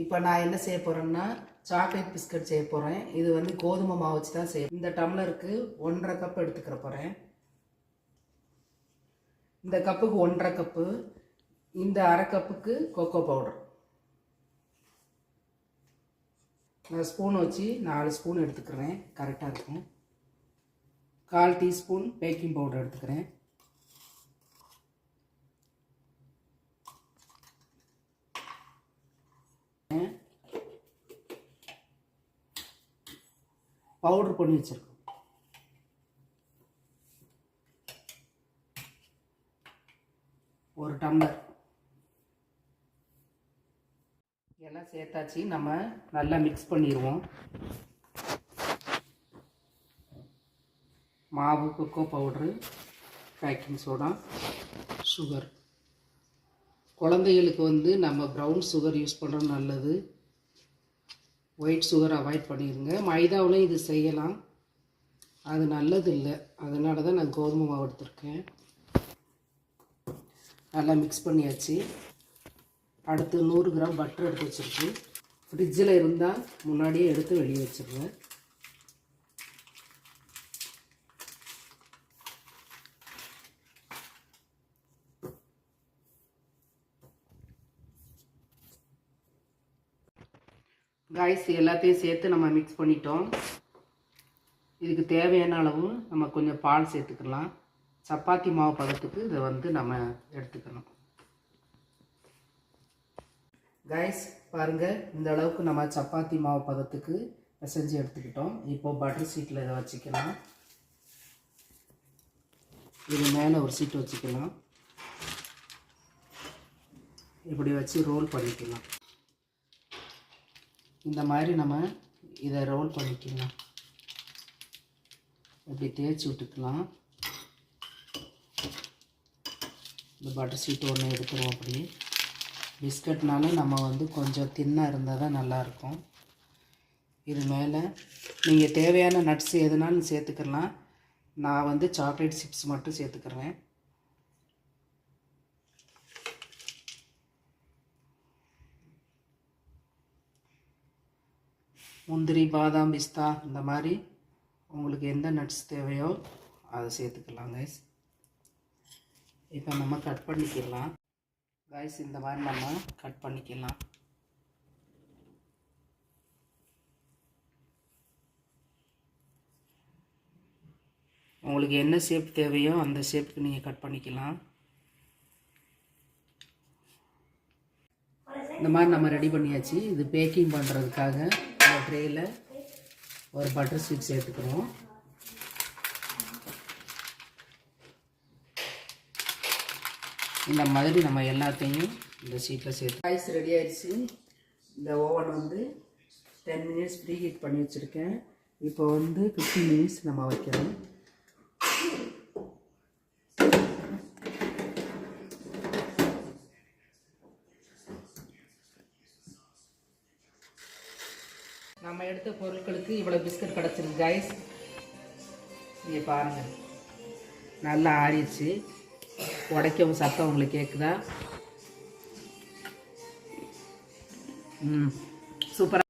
இப்போ நான் என்ன செய்ய போகிறேன்னா சாக்லேட் பிஸ்கட் செய்ய போகிறேன். இது வந்து கோதுமை மாவு வச்சு தான் செய்ய. இந்த டம்ளருக்கு 1.5 கப் எடுத்துக்கிற போகிறேன். இந்த கப்புக்கு 1.5 கப்பு. இந்த அரை கப்புக்கு கொக்கோ பவுடர். நான் ஸ்பூன் வச்சு 4 ஸ்பூன் எடுத்துக்கிறேன், கரெக்டாக இருக்கும். 1/4 டீஸ்பூன் பேக்கிங் பவுடர் எடுத்துக்கிறேன். பவுடர் பண்ணி வச்சிருக்கோம். ஒரு டம்ளர் எல்லாம் சேர்த்தாச்சு. நம்ம நல்லா மிக்ஸ் பண்ணிடுவோம். மாவு, kho kho powder, baking soda, sugar. குழந்தைகளுக்கு வந்து நம்ம ப்ரௌன் சுகர் யூஸ் பண்ணுறது நல்லது. ஒயிட் சுகர் அவாய்ட் பண்ணிடுங்க. மைதாவிலையும் இது செய்யலாம், அது நல்லது இல்லை. அதனால தான் நான் கோதுமை மாவு எடுத்துருக்கேன். நல்லா மிக்ஸ் பண்ணியாச்சு. அடுத்து 100 கிராம் பட்டர் எடுத்து வச்சுருக்கு. ஃப்ரிட்ஜில் இருந்தால் முன்னாடியே எடுத்து வெளியே வச்சுருவேன். காய்ஸ் எல்லாத்தையும் சேர்த்து நம்ம மிக்ஸ் பண்ணிட்டோம். இதுக்கு தேவையான அளவு நம்ம கொஞ்சம் பால் சேர்த்துக்கலாம். சப்பாத்தி மாவு பதத்துக்கு இதை வந்து நம்ம எடுத்துக்கணும். காய்ஸ் பாருங்கள், இந்த அளவுக்கு நம்ம சப்பாத்தி மாவு பதத்துக்கு பிசைஞ்சு எடுத்துக்கிட்டோம். இப்போது பட்டர் சீட்டில் இதை வச்சுக்கலாம். இது மேலே ஒரு சீட்டு வச்சுக்கலாம். இப்படி வச்சு ரோல் பண்ணிக்கலாம். இந்த மாதிரி நம்ம இதை ரோல் பண்ணிக்கலாம். இப்படி தேய்ச்சி விட்டுக்கலாம். இந்த பட்டர் சீட்டு ஒன்று எடுத்துருவோம். அப்படி பிஸ்கட்னால நம்ம வந்து கொஞ்சம் தின்னாக இருந்தால் தான் நல்லாயிருக்கும். இது மேலே நீங்கள் தேவையான நட்ஸ் எதுனாலும் சேர்த்துக்கலாம். நான் வந்து சாக்லேட் சிப்ஸ் மட்டும் சேர்த்துக்கிறேன். முந்திரி, பாதாம், பிஸ்தா இந்த மாதிரி உங்களுக்கு எந்த நட்ஸ் தேவையோ அதை சேர்த்துக்கலாம் கைஸ். இப்போ நம்ம கட் பண்ணிக்கலாம் கைஸ். இந்த மாதிரி நம்ம கட் பண்ணிக்கலாம். உங்களுக்கு என்ன ஷேப் தேவையோ அந்த ஷேப்புக்கு நீங்கள் கட் பண்ணிக்கலாம். இந்த மாதிரி நம்ம ரெடி பண்ணியாச்சு. இது பேக்கிங் பண்ணுறதுக்காக இந்த ட்ரேயில் ஒரு பட்டர் ஸ்வீட் சேர்த்துக்கிறோம். இந்த மாதிரி நம்ம எல்லாத்தையும் இந்த ஷீட்டில் சேர்த்து ரைஸ் ரெடி ஆயிடுச்சு. இந்த ஓவன் வந்து 10 மினிட்ஸ் ப்ரீ ஹீட் பண்ணி வச்சுருக்கேன். இப்போ வந்து 15 மினிட்ஸ் நம்ம வைக்கிறோம். நம்ம எடுத்த பொருட்களுக்கு இவ்வளோ பிஸ்கட் கிடச்சிருக்கு கைஸ். இங்கே பாருங்கள், நல்லா ஆறிடுச்சு. உடைக்கவும் சத்தம் உங்களுக்கு கேட்குதா? சூப்பராக